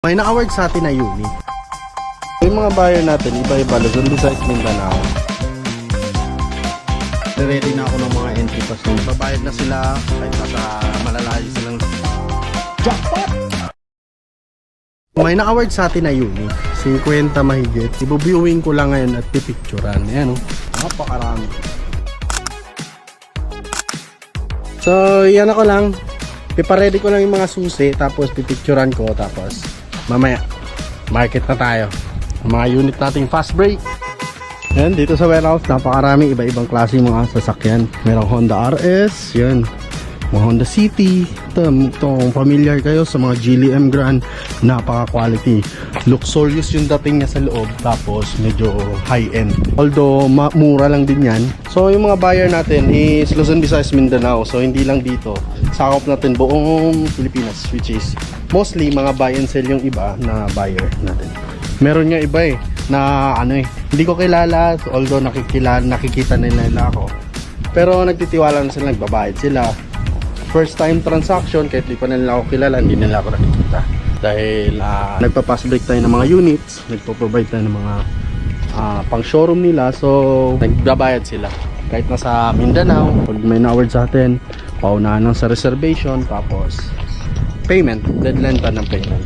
May na-award sa atin na uni. Yung mga buyer natin, iba-iba, Luzon, Visayas, Mindanao. Ready na ako ng mga entry pass. Babayad na sila kahit nasa malalayo silang jackpot! May na-award sa atin na uni. 50 mahigit. Ibuviewing ko lang ngayon at pipicturan. Ayan o. Napakarami. So, yan ako lang. Piparedy ko lang yung mga susi. Tapos pipicturan ko. Tapos mamaya, market na tayo. Mga unit nating fast break. Yan, dito sa warehouse, napakarami iba-ibang klase mga sasakyan. Merong Honda RS, yan. Mga Honda City. Ito, kung familiar kayo sa mga Geely M Grand, napaka-quality. Luxurious yung dating niya sa loob, tapos medyo high-end. Although, mura lang din yan. So, yung mga buyer natin is Luzon, Visayas, Mindanao. So, hindi lang dito. Sakop natin buong Pilipinas, which is mostly mga buy and sell yung iba na buyer natin. Meron nga iba na hindi ko kilala, although nakikita nila ako. Pero nagtitiwala na sila, nagbabayad sila. First time transaction, kahit di pa nila ako kilala, hindi nila ako nakikita. Dahil nagpa-pass break tayo ng mga units, nagpo-provide tayo ng mga pang showroom nila, so nagbabayad sila. Kahit nasa Mindanao, pag may na-award sa atin, paunahan lang sa reservation, tapos payment, deadline pa ng payment.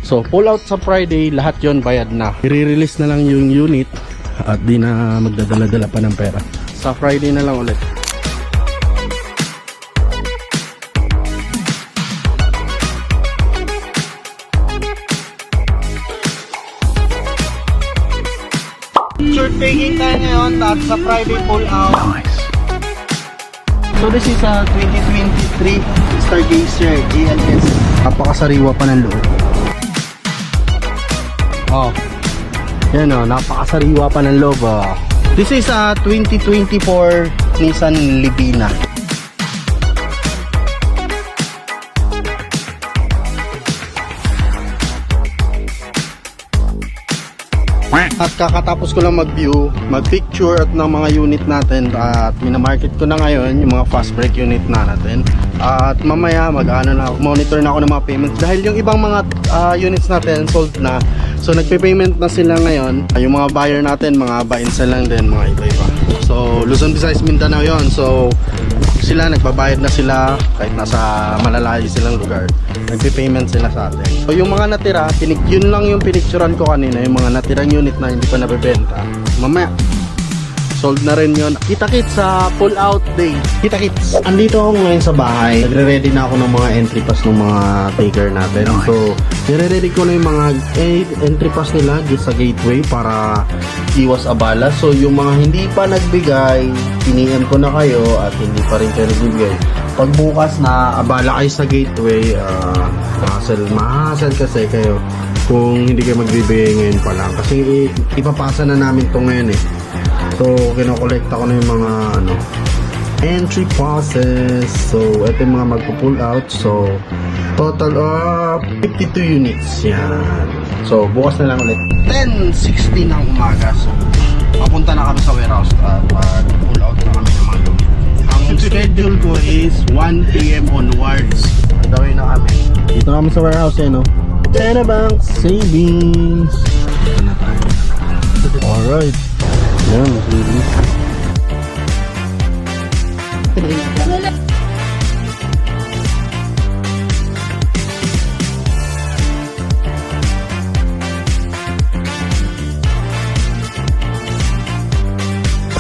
So, pull out sa Friday, lahat yon bayad na. I-release na lang yung unit at di na magdadala-dala pa ng pera. Sa Friday na lang ulit. Short taking tayo ngayon at sa Friday pull out. Nice. So, this is a 2023 Stargazer GLS. Napakasariwa pa ng loob. Oh, yan o, napakasariwa pa ng loob. This is a 2024 Nissan Livina. At kakatapos ko lang mag-view, mag-picture at ng mga unit natin at minamarket ko na ngayon yung mga fast break unit na natin. At mamaya monitor na ako ng mga payments dahil yung ibang mga units natin sold na. So nagpe-payment na sila ngayon. Yung mga buyer natin, mga buy and sell lang din, mga iba-iba. So Luzon, Visayas, Mindanao yon. So sila nagbabayad na sila kahit nasa malalayo silang lugar. Nagpe-payment sila sa atin. So yung mga natira, yun lang yung pinicturan ko kanina, yung mga natirang unit na hindi pa nabebenta. Mamaya sold na rin yun. Kita-kits sa pull out day. Kita-kits. Andito ako ngayon sa bahay. Nagre-ready na ako ng mga entry pass ng mga taker natin. So, nire-ready ko na yung mga entry pass nila sa gateway para iwas abala. So, yung mga hindi pa nagbigay, piniem ko na kayo at hindi pa rin kayo nagbigay. Pag bukas na abala kayo sa gateway, mahasal kasi kayo kung hindi kayo magbibigay ngayon pa lang. Kasi ipapasa na namin to ngayon eh. So, kinokolekta ko na yung mga entry passes. So, ito yung mga magpo-pull out. So, total of 52 units. Yan. So, bukas na lang ulit. 10:60 ng umaga. So, papunta na kami sa warehouse at pull out na kami ng mga unit. Ang schedule ko is 1 PM onwards. Gawin na kami. Dito kami sa warehouse no? Tena Bank Savings. Ito na tayo. Alright. Yan, really.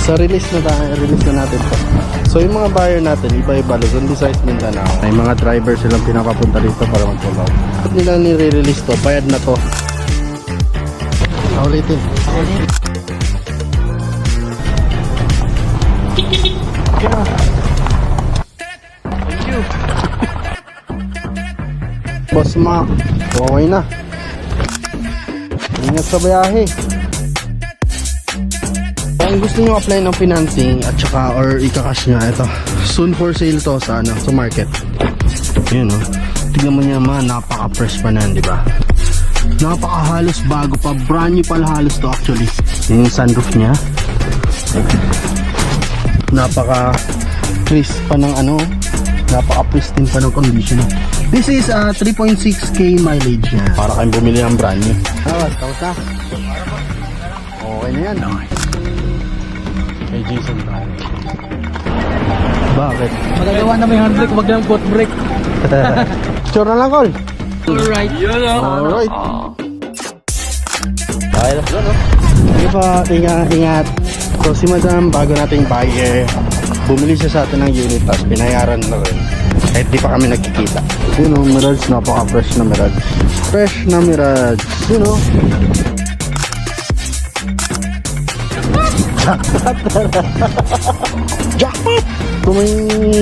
So release na natin to. So yung mga buyer natin, iba-iba, Luzon, Visayas, Mindanao. May mga driver silang pinapapunta dito para mag-pull out. At nila nire-release to, bayad na to. Ulitin. Yeah. Thank you. Boss Mac, okay na. Ingat sa biyahe. Kung gusto nyo apply ng financing at saka or ika-cash nga, ito soon for sale to sa market. Yun tingnan mo niya napaka-fresh pa na, di ba? Napaka-halos bago pa, brand new pala halos to actually. Yung sunroof niya, napaka crisp pa ng Napaka-pristine pa ng condition. This is 3.6k mileage yan. Para kayong bumili ng brand new. Tapos na. Okay na yan. Kay Jason tayo. Bakit? Magagawa na may handbrake, wag lang foot brake. Sure na lang, Col. Alright. Alright. Okay lang. Sige pa, ingat. So si Madam, bago nating buyer, bumili siya sa atin ng unit, tapos binayaran na rin. Kahit di pa kami nagkikita. Yun o, Mirage, napaka-fresh na Mirage. Fresh na Mirage. Yun o. Jackpot! Kung may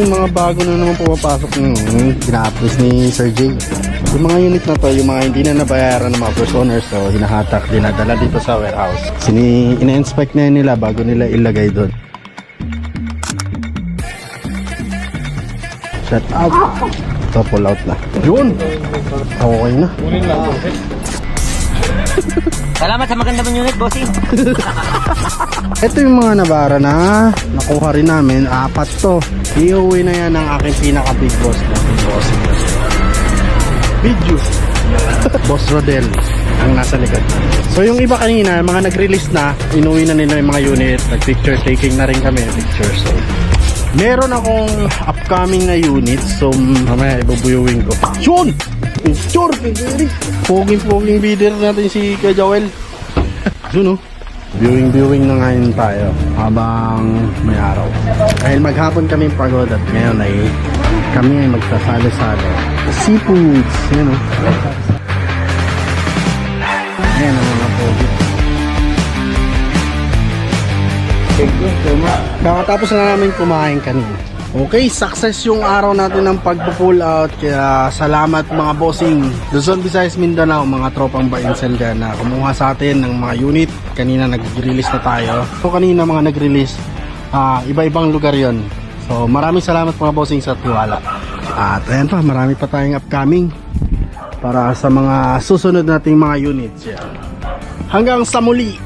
mga bago na naman pumapasok, pina-upload ni Sir J. Yung mga unit na to, yung mga hindi na nabayaran ng mga first owners, so hinahatak, dinadala dito sa warehouse. Ina-inspect na nila bago nila ilagay doon. Shut out. So pull out na. Yun! Okay na. Salamat sa maganda mong unit, bossing. Ito yung mga nabara na nakuha rin namin. 4 to. Iuwi na yan ng aking pinaka-big boss na boss. Video. Boss Rodel ang nasa likod. So yung iba kanina, mga nag-release na, inuwi na nila yung mga unit. Nag-picture taking na rin kami. Picture. So meron akong upcoming na unit. So mamaya ibubuyuin ko. Yun! Picture! Poging bidder natin si Kuya Joel. Yun o. Viewing na ngayon tayo habang may araw. Dahil maghapon kami pagod at ngayon ay kami ay magsasalo-salo. Seafoods. Yun o. Ayan ang mga pogi. Kakatapos na namin kumain kanina. Okay, success yung araw natin ng pagpo-pull out. Kaya salamat mga bossing Luzon, Visayas, Mindanao, mga tropang Bainsel dyan na kumuha sa atin ng mga unit. Kanina nag-release na tayo. So kanina mga nag-release, iba-ibang lugar yon. So maraming salamat mga bossing sa tiwala. At ayan pa, marami pa tayong upcoming para sa mga susunod nating mga units. Yan. Hanggang sa muli.